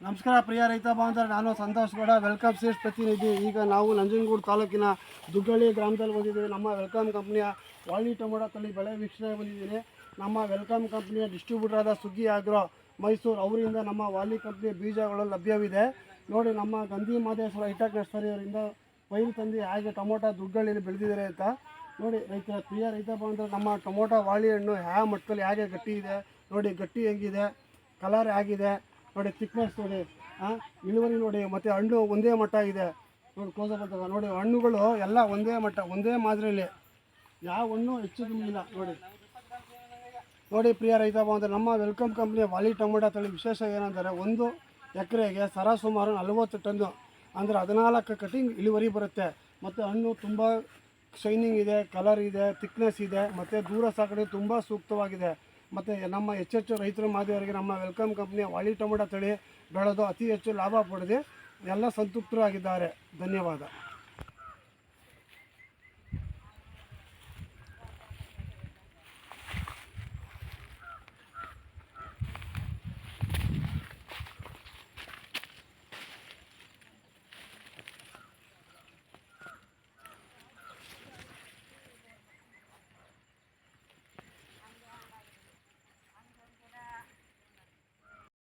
ನಮಸ್ಕಾರ ಪ್ರಿಯ ರೈತ ಬಾಂಧವರೇ, ನಾನು ಸಂತೋಷ್ ಗೌಡ, ವೆಲ್ಕಮ್ ಸೀಡ್ಸ್ ಪ್ರತಿನಿಧಿ. ಈಗ ನಾವು ನಂಜನಗೂಡು ತಾಲೂಕಿನ ದುಗ್ಗಳ್ಳಿ ಗ್ರಾಮದಲ್ಲಿ ಬಂದಿದ್ದೀವಿ. ನಮ್ಮ ವೆಲ್ಕಮ್ ಕಂಪ್ನಿಯ ವಾಲಿ ಟೊಮೊಟೊ ತಳಿ ಬೆಳೆ ವೀಕ್ಷಣೆ ಬಂದಿದ್ದೀನಿ. ನಮ್ಮ ವೆಲ್ಕಮ್ ಕಂಪ್ನಿಯ ಡಿಸ್ಟ್ರಿಬ್ಯೂಟರ್ ಆದ ಸುಗ್ಗಿ ಆಗ್ರೋ ಮೈಸೂರು ಅವರಿಂದ ನಮ್ಮ ವಾಲಿ ಕಂಪ್ನಿಯ ಬೀಜಗಳು ಲಭ್ಯವಿದೆ. ನೋಡಿ, ನಮ್ಮ ಗಂಧಿ ಮಾದೇಶ್ವರ ಹೈಟೆಕ್ ನರ್ಸರಿ ಅವರಿಂದ ಪೈರು ತಂದು ಹಾಗೆ ಟೊಮೊಟೊ ದುಗ್ಗಳ್ಳಿಯಲ್ಲಿ ಬೆಳೆದಿದ್ದಾರೆ ಅಂತ ನೋಡಿ. ಪ್ರಿಯ ರೈತ ಬಾಂಧವರು, ನಮ್ಮ ಟೊಮೊಟೊ ವಾಲಿ ಹಣ್ಣು ಯಾವ ಮಟ್ಟದಲ್ಲಿ ಹೇಗೆ ಗಟ್ಟಿ ಇದೆ ನೋಡಿ, ಗಟ್ಟಿ ಹೆಂಗಿದೆ, ಕಲರ್ ಆಗಿದೆ ನೋಡಿ, ಥಿಕ್ನೆಸ್ ನೋಡಿ, ಇಳುವರಿ ನೋಡಿ, ಮತ್ತು ಹಣ್ಣು ಒಂದೇ ಮಟ್ಟ ಇದೆ ನೋಡಿ. ಕ್ಲೋಸಪ್ ಅಂತ ನೋಡಿ, ಹಣ್ಣುಗಳು ಎಲ್ಲ ಒಂದೇ ಮಟ್ಟ, ಒಂದೇ ಮಾದರಿಯಲ್ಲಿ, ಯಾವ ಹಣ್ಣು ಹೆಚ್ಚು ಕಮ್ಮಿ ಇಲ್ಲ ನೋಡಿ. ಪ್ರಿಯ ರೈತ ಬಾಂಧವರು, ನಮ್ಮ ವೆಲ್ಕಮ್ ಕಂಪ್ನಿಯ ವಾಲಿ ಟೊಮೊಟೊ ತಳಿ ವಿಶೇಷ ಏನಂದರೆ, ಒಂದು ಎಕರೆಗೆ ಸರಾಸುಮಾರು 40 ಟನ್ನು ಅಂದರೆ 14 ಕಟಿಂಗ್ ಇಳುವರಿ ಬರುತ್ತೆ. ಮತ್ತು ಹಣ್ಣು ತುಂಬ ಶೈನಿಂಗ್ ಇದೆ, ಕಲರ್ ಇದೆ, ಥಿಕ್ನೆಸ್ ಇದೆ, ಮತ್ತು ದೂರ ಸಾಕಣೆ ತುಂಬ ಸೂಕ್ತವಾಗಿದೆ. ಮತ್ತು ನಮ್ಮ ಹೆಚ್ಚೆಚ್ಚು ರೈತರ ಮಾದರಿಯವರಿಗೆ ನಮ್ಮ ವೆಲ್ಕಮ್ ಕಂಪ್ನಿಯ ವಾಲಿ ಟೊಮೊಟೊ ತಳಿ ಬೆಳೆದು ಅತಿ ಹೆಚ್ಚು ಲಾಭ ಪಡೆದು ಎಲ್ಲ ಸಂತೃಪ್ತರಾಗಿದ್ದಾರೆ. ಧನ್ಯವಾದ.